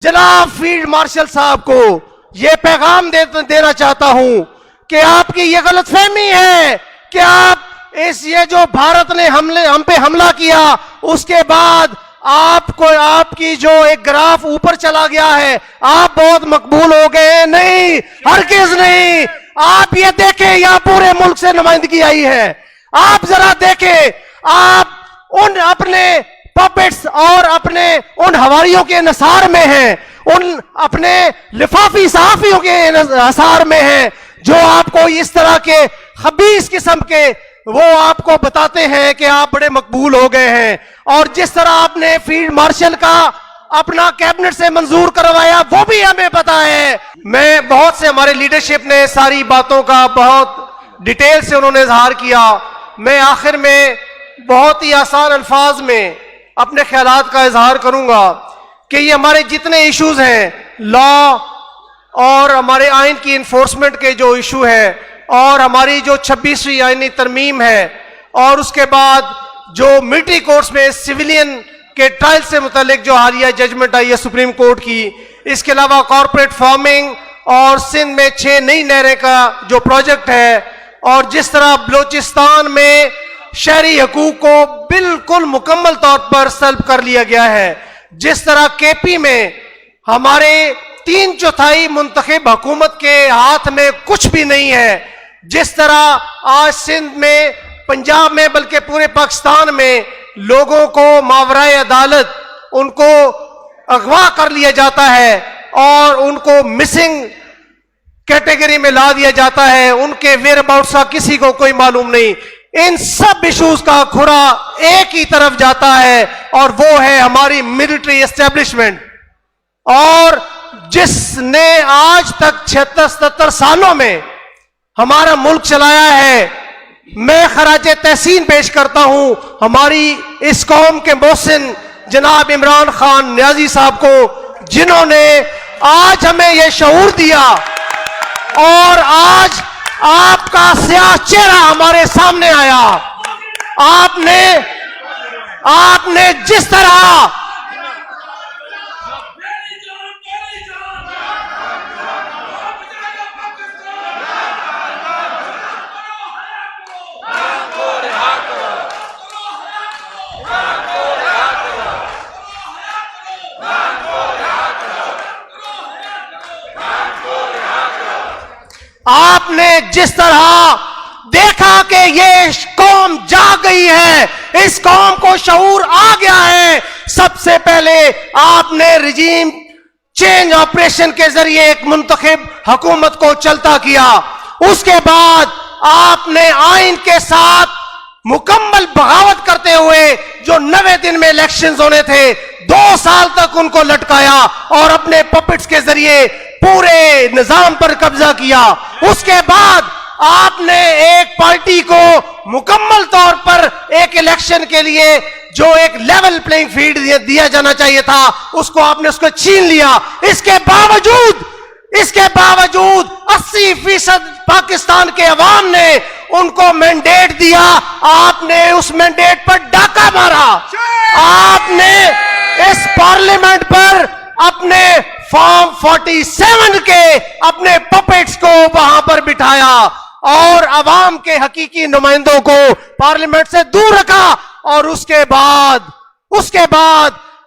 जनाब field marshal साहब को यह पैगाम देना चाहता हूं कि आपकी यह गलतफहमी है कि आप ये जो भारत ने हम पे हमला किया उसके बाद आपको आपकी जो एक ग्राफ ऊपर चला गया है, आप बहुत मकबूल हो गए। नहीं, हरगिज़ नहीं। आप ये देखें, यहां पूरे मुल्क से नुमाइंदगी आई है। आप जरा देखें, आप उन अपने पपेट्स और अपने उन हवारियों के नसार में हैं, उन अपने लिफाफी सहाफियों के नसार में हैं जो आपको इस तरह के खबीस किस्म के वो आपको बताते हैं कि आप बड़े मकबूल हो गए हैं। और जिस तरह आपने फील्ड मार्शल का अपना कैबिनेट से मंजूर करवाया वो भी हमें पता है। मैं बहुत से हमारे लीडरशिप ने सारी बातों का बहुत डिटेल से उन्होंने इजहार किया। मैं आखिर में बहुत ही आसान अल्फाज में अपने ख्यालात का इजहार करूंगा कि ये हमारे जितने इश्यूज हैं, लॉ और हमारे आइन की इन्फोर्समेंट के जो इशू है, और हमारी जो 26वीं आईनी तरमीम है, और उसके बाद जो मिलिट्री कोर्ट्स में सिविलियन के ट्रायल से मुतालिक जो हालिया जजमेंट आई है सुप्रीम कोर्ट की, इसके अलावा कॉर्पोरेट फार्मिंग और सिंध में 6 नई नहरें का जो प्रोजेक्ट है, और जिस तरह बलोचिस्तान में शहरी हकूक को बिल्कुल मुकम्मल तौर पर सल्ब कर लिया गया है, जिस तरह केपी में हमारे 3/4 मुंतखब हुकूमत के हाथ में कुछ भी नहीं है, जिस तरह आज सिंध में, पंजाब में, बल्कि पूरे पाकिस्तान में लोगों को मावराए अदालत उनको अगवा कर लिया जाता है और उनको मिसिंग कैटेगरी में ला दिया जाता है, उनके वेयर अबाउट्स का किसी को कोई मालूम नहीं। इन सब इश्यूज का खुरा एक ही तरफ जाता है और वो है हमारी मिलिट्री एस्टेब्लिशमेंट। और जिसने आज तक 76-77 सालों में हमारा मुल्क चलाया है, मैं खराजे तहसीन पेश करता हूं हमारी इस कौम के मोहसिन जनाब इमरान खान नियाजी साहब को, जिन्होंने आज हमें यह शऊर दिया और आज आपका स्याह चेहरा हमारे सामने आया। आपने जिस तरह देखा कि ये कौम जाग गई है, इस कौम को शऊर आ गया है, सबसे पहले आपने रिजीम चेंज ऑपरेशन के जरिए एक मुंतखब हुकूमत को चलता किया। उसके बाद आपने आइन के साथ मुकम्मल बगावत करते हुए जो 90 दिन में इलेक्शंस होने थे, 2 साल तक उनको लटकाया और अपने पपेट्स के जरिए पूरे निजाम पर कब्जा किया। उसके बाद आपने एक पार्टी को मुकम्मल तौर पर एक इलेक्शन के लिए जो एक लेवल प्लेइंग फील्ड दिया जाना चाहिए था, उसको छीन लिया। इसके बावजूद 80% पाकिस्तान के अवाम ने उनको मैंडेट दिया, आपने उस मैंडेट पर डाका मारा। आपने इस पार्लियामेंट पर अपने फॉर्म 47 के अपने पपेट्स को वहां पर बिठाया और अवाम के हकीकी नुमाइंदों को पार्लियामेंट से दूर रखा। और उसके बाद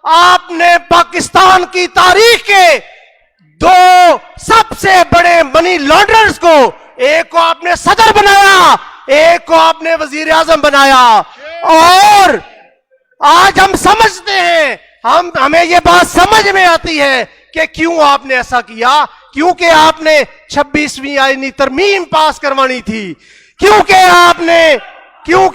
आपने पाकिस्तान की तारीख के 2 सबसे बड़े मनी लॉन्ड्रर्स को, एक को आपने सदर बनाया, एक को आपने वजीर आजम बनाया। और आज हम समझते हैं, हमें यह बात समझ में आती है कि क्यों आपने ऐसा किया, क्योंकि आपने 26वीं आईनी तरमीम पास करवानी थी, क्योंकि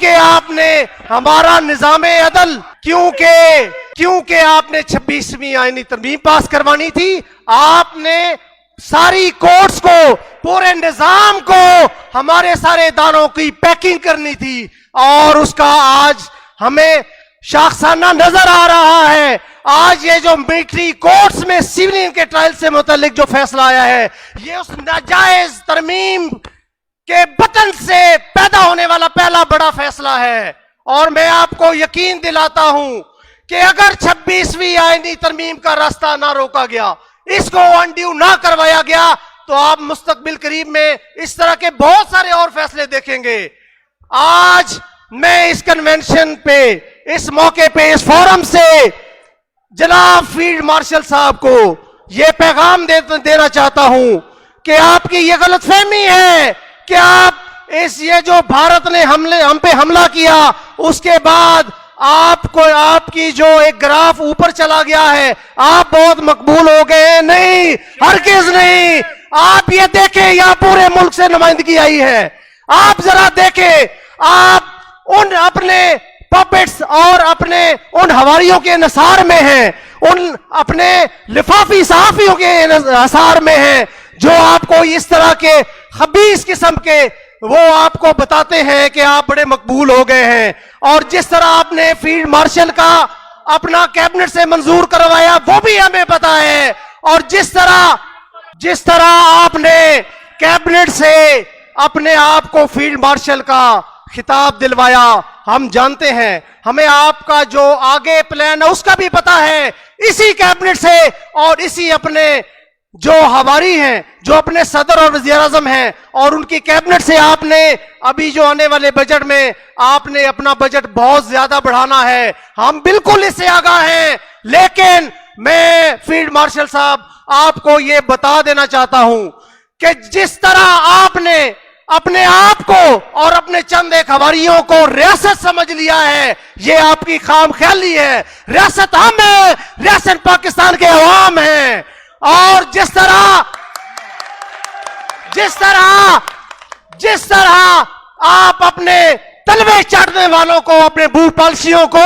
आपने हमारा निजामे अदल, क्योंकि आपने 26वीं आईनी तरमीम पास करवानी थी। आपने सारी कोर्ट्स को, पूरे निजाम को, हमारे सारे इदारों की पैकिंग करनी थी और उसका आज हमें शाखसाना नजर आ रहा है। आज ये जो मिलिट्री कोर्ट्स में सिविलियन के ट्रायल से मुतालिक जो फैसला आया है, ये उस नाजायज तरमीम के बटन से पैदा होने वाला पहला बड़ा फैसला है। और मैं आपको यकीन दिलाता हूं कि अगर 26वीं आईनी तरमीम का रास्ता ना रोका गया, इसको अनड्यू ना करवाया गया, तो आप मुस्तकबिल करीब में इस तरह के बहुत सारे और फैसले देखेंगे। आज मैं इस कन्वेंशन पे, इस मौके पे, इस फोरम से जनाब फील्ड मार्शल साहब को यह पैगाम देना चाहता हूं कि आपकी ये गलतफहमी है कि आप ये जो भारत ने हम पे हमला किया, उसके बाद आपको आपकी जो एक ग्राफ ऊपर चला गया है, आप बहुत मकबूल हो गए। नहीं, हरगिज नहीं। आप ये देखें, यहां पूरे मुल्क से नुमाइंदगी आई है। आप जरा देखें, आप उन अपने पपेट्स और अपने उन हवारियों के नसार में हैं, उन अपने लिफाफी सहाफियों के नसार में हैं, जो आपको इस तरह के खबीस किस्म के वो आपको बताते हैं कि आप बड़े मकबूल हो गए हैं। और जिस तरह आपने फील्ड मार्शल का अपना कैबिनेट से मंजूर करवाया, वो भी हमें पता है। और जिस तरह आपने कैबिनेट से अपने आप को फील्ड मार्शल का खिताब दिलवाया, हम जानते हैं। हमें आपका जो आगे प्लान है उसका भी पता है। इसी कैबिनेट से और इसी अपने जो हवारी हैं, जो अपने सदर और वज़ीर आज़म हैं, और उनकी कैबिनेट से आपने अभी जो आने वाले बजट में आपने अपना बजट बहुत ज्यादा बढ़ाना है। हम बिल्कुल इससे आगाह हैं, लेकिन मैं फील्ड मार्शल साहब आपको यह बता देना चाहता हूं कि जिस तरह आपने अपने आप को और अपने चंद एक हवारियों को रियासत समझ लिया है, यह आपकी खाम ख्याली है। रियासत हम है, रियासत पाकिस्तान के अवाम है। और जिस तरह आप अपने तलवे चाटने वालों को, अपने बूट पालसियों को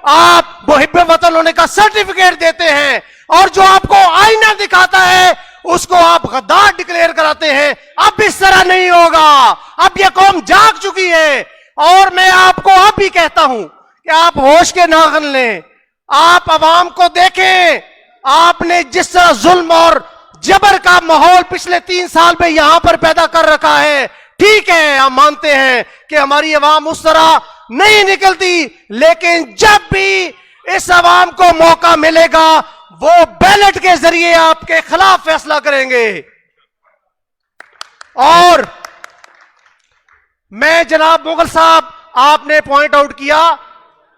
आप मुहिब्बे वतन होने का सर्टिफिकेट देते हैं, और जो आपको आईना दिखाता है उसको आप गद्दार डिक्लेयर कराते हैं। अब इस तरह नहीं होगा। अब यह कौम जाग चुकी है। और मैं आपको अब भी कहता हूं कि आप होश के नाखन लें। आप अवाम को देखें, आपने जिस तरह जुल्म और जबर का माहौल पिछले 3 साल में यहां पर पैदा कर रखा है, ठीक है, हम मानते हैं कि हमारी अवाम उस तरह नहीं निकलती, लेकिन जब भी इस अवाम को मौका मिलेगा, वो बैलेट के जरिए आपके खिलाफ फैसला करेंगे। और मैं जनाब मुगल साहब, आपने पॉइंट आउट किया,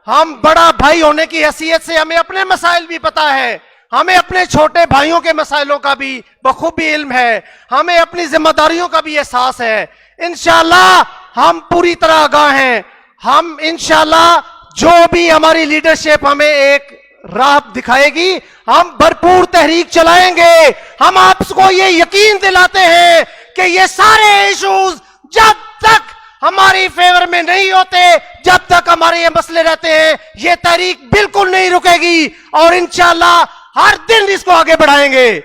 हम बड़ा भाई होने की हैसियत से हमें अपने मसाइल भी पता है, हमें अपने छोटे भाइयों के मसाइलों का भी बखूबी इल्म है, हमें अपनी जिम्मेदारियों का भी एहसास है। इंशाअल्लाह हम पूरी तरह आगाह हैं। हम इंशाअल्लाह जो भी हमारी लीडरशिप हमें एक राह दिखाएगी, हम भरपूर तहरीक चलाएंगे। हम आपको ये यकीन दिलाते हैं कि ये सारे इश्यूज जब तक हमारी फेवर में नहीं होते, जब तक हमारे ये मसले रहते हैं, ये तहरीक बिल्कुल नहीं रुकेगी। और इंशाअल्लाह हर दिन इसको आगे बढ़ाएंगे।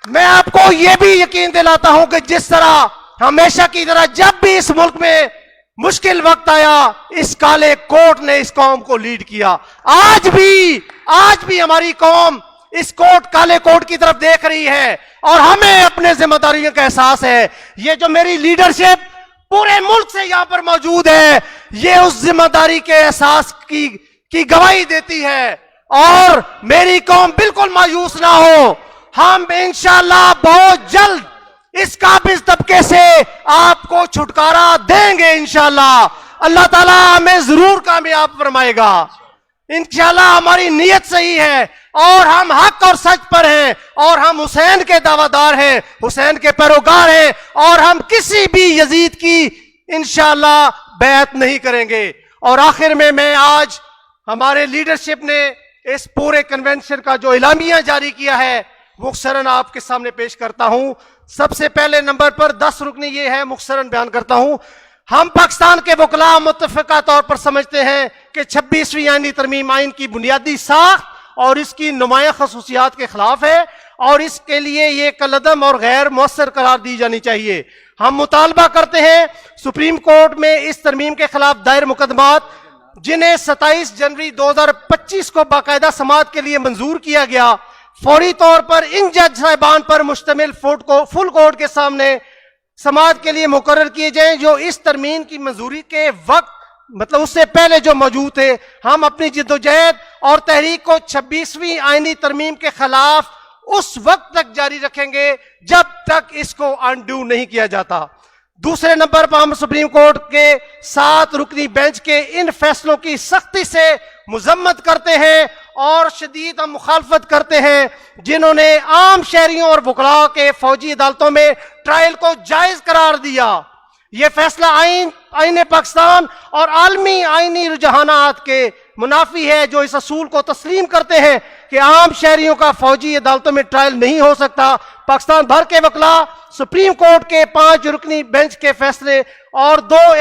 मैं आपको यह भी यकीन दिलाता हूं कि जिस तरह हमेशा की तरह जब भी इस मुल्क में मुश्किल वक्त आया, इस काले कोट ने इस कौम को लीड किया। आज भी हमारी कौम इस काले कोट की तरफ देख रही है, और हमें अपने जिम्मेदारियों का एहसास है। ये जो मेरी लीडरशिप पूरे मुल्क से यहां पर मौजूद है, ये उस जिम्मेदारी के एहसास की गवाही देती है। और मेरी कौम बिल्कुल मायूस ना हो। हम इंशाअल्लाह बहुत जल्द इस काबिज तबके से आपको छुटकारा देंगे। इंशाअल्लाह अल्लाह ताला हमें जरूर कामयाब फरमाएगा। इंशाअल्लाह हमारी नीयत सही है, और हम हक और सच पर हैं, और हम हुसैन के दावादार हैं, हुसैन के पैरोकार हैं, और हम किसी भी यजीद की इंशाअल्लाह बैत नहीं करेंगे। और आखिर में मैं आज हमारे लीडरशिप ने इस पूरे कन्वेंशन का जो इलामिया जारी किया है, मुख्तसरन आपके सामने पेश करता हूं। सबसे पहले नंबर पर 10 रुकनी ये है, मुख्तसरन बयान करता हूं। हम पाकिस्तान के वकला मुत्तफ़िका तौर पर समझते हैं कि 26वीं आईनी तरमीम आइन की बुनियादी साख और इसकी नुमाया खसूसियात के खिलाफ है, और इसके लिए ये कलदम और गैर मुअस्सर करार दी जानी चाहिए। हम मुतालबा करते हैं सुप्रीम कोर्ट में इस तरमीम के खिलाफ दायर मुकदमात, जिन्हें 27 जनवरी 2025 को बाकायदा समाअत के लिए मंजूर किया गया, फौरी तौर पर इन जज साहिबान पर मुश्तमिल फुल कोर्ट के सामने समाअत के लिए मुकर्रर किए जाएं, जो इस तरमीम की मंजूरी के वक्त मतलब उससे पहले जो मौजूद थे, हम अपनी जिद्दोजहद और तहरीक को 26वीं आईनी तरमीम के खिलाफ उस वक्त तक जारी रखेंगे जब तक इसको अनडू नहीं किया जाता। दूसरे नंबर पर हम सुप्रीम कोर्ट के 7 रुकनी बेंच के इन फैसलों की सख्ती से मुजम्मत करते हैं और शदीद हम मुखालफत करते हैं, जिन्होंने आम शहरियों और वकला के फौजी अदालतों में ट्रायल को जायज करार दिया। यह फैसला आईन पाकिस्तान और आलमी आईनी रुझानात के मुनाफी है, जो इस असूल को तस्लीम करते हैं कि आम शहरियों का फौजी अदालतों में ट्रायल नहीं हो सकता। पाकिस्तान भर के वकला सुप्रीम कोर्ट के 5 रुकनी बेंच के फैसले और 2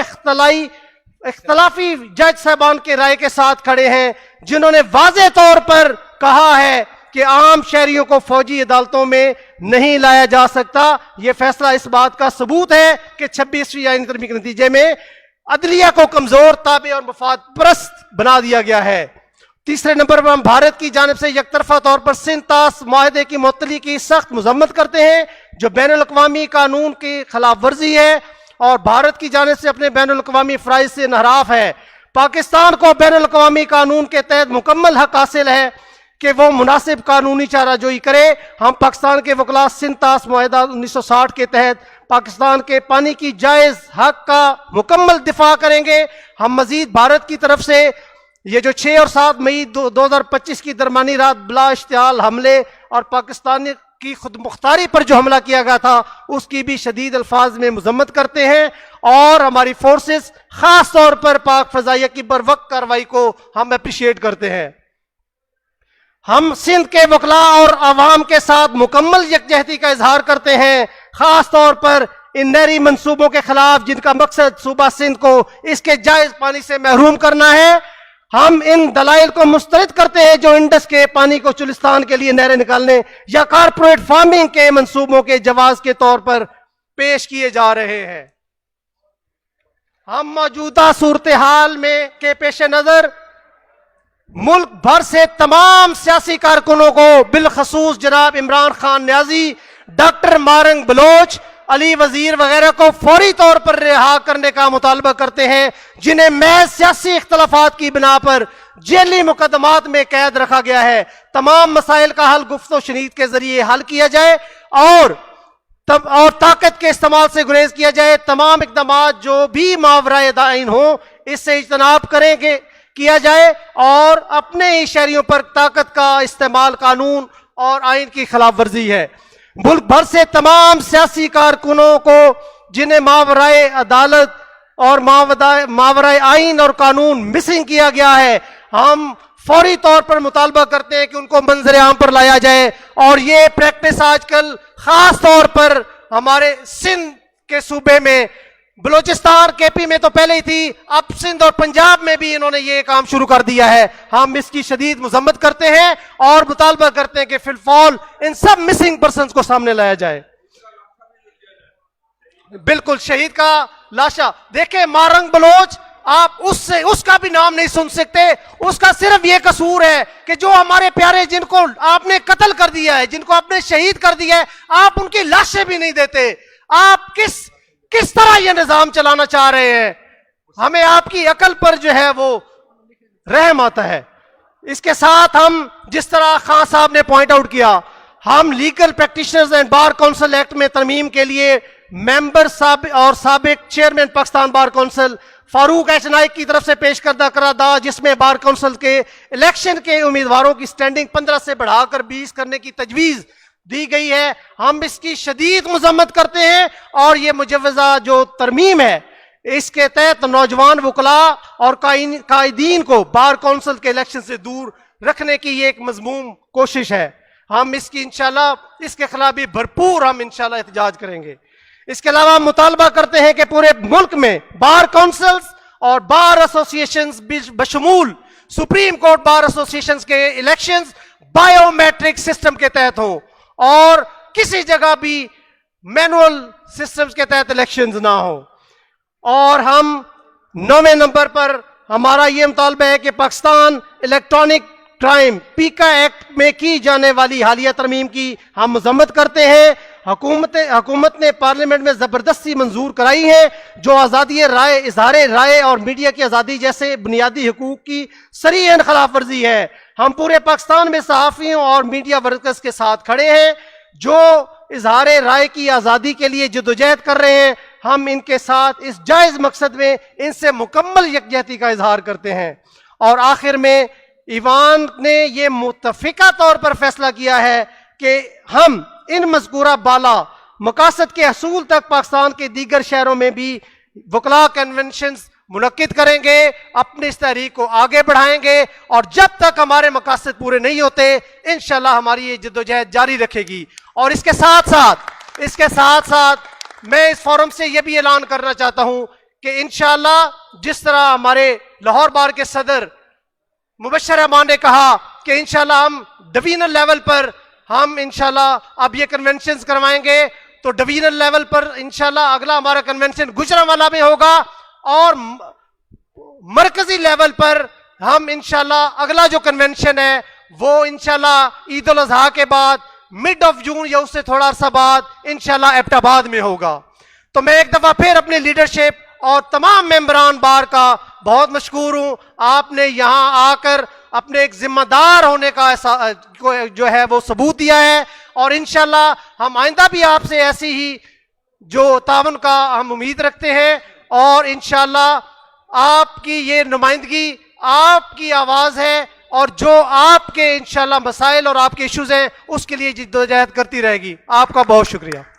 इख्तलाफी जज साहबान के राय के साथ खड़े हैं, जिन्होंने वाज़ेह तौर पर कहा है कि आम शहरियों को फौजी अदालतों में नहीं लाया जा सकता। यह फैसला इस बात का सबूत है कि 26वीं आईनी तरमीम के नतीजे में अदलिया को कमजोर, ताबे और मफाद परस्त बना दिया गया है। तीसरे नंबर पर हम भारत की जानिब से यकतरफा तौर पर सिंतास माहदे की मुअत्तली की सख्त मजम्मत करते हैं, जो बैनुल अक़वामी कानून की खिलाफ वर्जी है और भारत की जानिब से अपने बैनुल अक़वामी फ़राइज़ से इनहराफ है। पाकिस्तान को बैनुल अक़वामी कानून के तहत मुकम्मल हक हासिल है कि वो मुनासिब कानूनी चाराजोई करे। हम पाकिस्तान के वकला सिंतास मुआहदा 1960 के तहत पाकिस्तान के पानी की जायज़ हक का मुकम्मल दिफा करेंगे। हम मजीद भारत की तरफ से ये जो 6 और 7 मई 2025 की दरमानी रात बिला इश्तियाल हमले और पाकिस्तान की खुद मुख्तारी पर जो हमला किया गया था, उसकी भी शदीद अल्फाज में मजम्मत करते हैं और हमारी फोर्सेस खास तौर पर पाक फजाइया की बरवक्त कार्रवाई को हम अप्रिशिएट करते हैं। हम सिंध के वकला और अवाम के साथ मुकम्मल यकजहती का इजहार करते हैं, खास तौर पर इन नहरी मंसूबों के खिलाफ जिनका मकसद सूबा सिंध को इसके जायज पानी से महरूम करना है। हम इन दलाइल को मुस्तरद करते हैं जो इंडस के पानी को चुलिस्तान के लिए नहरें निकालने या कारपोरेट फार्मिंग के मंसूबों के जवाज के तौर पर पेश किए जा रहे हैं। हम मौजूदा सूरत हाल में के पेश नजर मुल्क भर से तमाम सियासी कारकुनों को, बिलखसूस जनाब इमरान खान न्याजी, डॉक्टर मारंग बलोच, अली वजीर वगैरह को फौरी तौर पर रिहा करने का मुतालबा करते हैं, जिन्हें महज सियासी इख्तलाफात की बिना पर जेली मुकदमात में कैद रखा गया है। तमाम मसाइल का हल गुफ्तो शनीद के जरिए हल किया जाए और ताकत के इस्तेमाल से गुरेज किया जाए। तमाम इकदाम जो भी मावराए आइन हो, इससे इज्तनाब करेंगे किया जाए और अपने ही शहरियों पर ताकत का इस्तेमाल कानून और आइन की खिलाफ वर्जी है। मुल्क भर से तमाम सियासी कारकुनों को जिन्हें मावराए अदालत और मावराए आइन और कानून मिसिंग किया गया है, हम फौरी तौर पर मुतालबा करते हैं कि उनको मंजर आम पर लाया जाए। और ये प्रैक्टिस आजकल खास तौर पर हमारे सिंध के सूबे में, बलूचिस्तान केपी में तो पहले ही थी, अब सिंध और पंजाब में भी इन्होंने ये काम शुरू कर दिया है। हम इसकी शदीद मुजम्मत करते हैं और मुतालबा करते हैं कि फिलफौल इन सब मिसिंग पर्संस को सामने लाया जाए। बिल्कुल, शहीद का लाशा देखे मारंग बलोच, आप उसका भी नाम नहीं सुन सकते। उसका सिर्फ ये कसूर है कि जो हमारे प्यारे जिनको आपने कत्ल कर दिया है, जिनको आपने शहीद कर दिया है, आप उनकी लाशें भी नहीं देते। आप किस तरह ये निजाम चलाना चाह रहे हैं? हमें आपकी अकल पर जो है वो रहम आता है। इसके साथ हम जिस तरह खान साहब ने पॉइंट आउट किया, हम legal practitioners and bar council act में तरमीम के लिए मेंबर और साबिक chairman Pakistan bar council Farooq H Naik की तरफ से पेश करदा करारदाद, जिसमें बार काउंसिल के इलेक्शन के उम्मीदवारों की स्टैंडिंग 15 से बढ़ाकर 20 करने की तजवीज दी गई है। हम इसकी शदीद मजम्मत करते हैं और ये मुजव्वजा जो तरमीम है, इसके तहत नौजवान वकला और कायदीन को बार काउंसिल के इलेक्शन से दूर रखने की ये एक मजमूम कोशिश है। हम इसकी इंशाल्लाह इसके खिलाफ भी भरपूर हम इंशाल्लाह एहतजाज करेंगे। इसके अलावा हम मुतालबा करते हैं कि पूरे मुल्क में बार काउंसिल्स और बार associations बशमूल supreme court bar associations के इलेक्शंस बायोमेट्रिक सिस्टम के तहत हो और किसी जगह भी मैनुअल सिस्टम्स के तहत इलेक्शंस ना हो। और हम 9वें नंबर पर हमारा यह मुतालबा है कि पाकिस्तान इलेक्ट्रॉनिक क्राइम पीका एक्ट में की जाने वाली हालिया तरमीम की हम मजम्मत करते हैं हुकूमत ने पार्लियामेंट में जबरदस्ती मंजूर कराई है, जो आज़ादी राय, इजहार राय और मीडिया की आज़ादी जैसे बुनियादी हुकूक की सरीहन खिलाफ वर्जी है। हम पूरे पाकिस्तान में सहाफ़ियों और मीडिया वर्कर्स के साथ खड़े हैं जो इजहार राय की आज़ादी के लिए जदोजहद कर रहे हैं। हम इनके साथ इस जायज़ मकसद में इनसे मुकम्मल यकजहती का इजहार करते हैं। और आखिर में ईवान ने यह मुतफिका तौर पर फैसला किया है कि हम इन मज़कूरा बाला मकासद के हसूल तक पाकिस्तान के दीगर शहरों में भी वकला कन्वेंशन मुनक्किद करेंगे, अपनी इस तहरीक को आगे बढ़ाएंगे और जब तक हमारे मकासद पूरे नहीं होते इंशाल्लाह हमारी ये जद्दोजहद जारी रखेगी। और इसके साथ साथ मैं इस फोरम से यह भी ऐलान करना चाहता हूं कि इंशाल्लाह जिस तरह हमारे लाहौर बार के सदर मुबश्शिर रहमान ने कहा कि इंशाल्लाह हम डिवीजनल लेवल पर हम इंशाल्लाह अब ये कन्वेंशन करवाएंगे, तो डिवीजनल लेवल पर इंशाल्लाह अगला हमारा कन्वेंशन गुजरांवाला में होगा और मरकजी लेवल पर हम इंशाल्लाह अगला जो कन्वेंशन है वो इंशाल्लाह ईद उल अजहा के बाद मिड ऑफ जून या उससे थोड़ा सा बाद इंशाल्लाह एबटाबाद में होगा। तो मैं एक दफा फिर अपनी लीडरशिप और तमाम मेंबरान बार का बहुत मशकूर हूं। आपने यहां आकर अपने एक जिम्मेदार होने का जो है वो सबूत दिया है और इंशाल्लाह हम आइंदा भी आपसे ऐसी ही जो तावन का हम उम्मीद रखते हैं और इंशाल्लाह आपकी ये नुमाइंदगी आपकी आवाज है और जो आपके इंशाल्लाह मसाइल और आपके इश्यूज हैं उसके लिए जिद्दोजहद करती रहेगी। आपका बहुत शुक्रिया।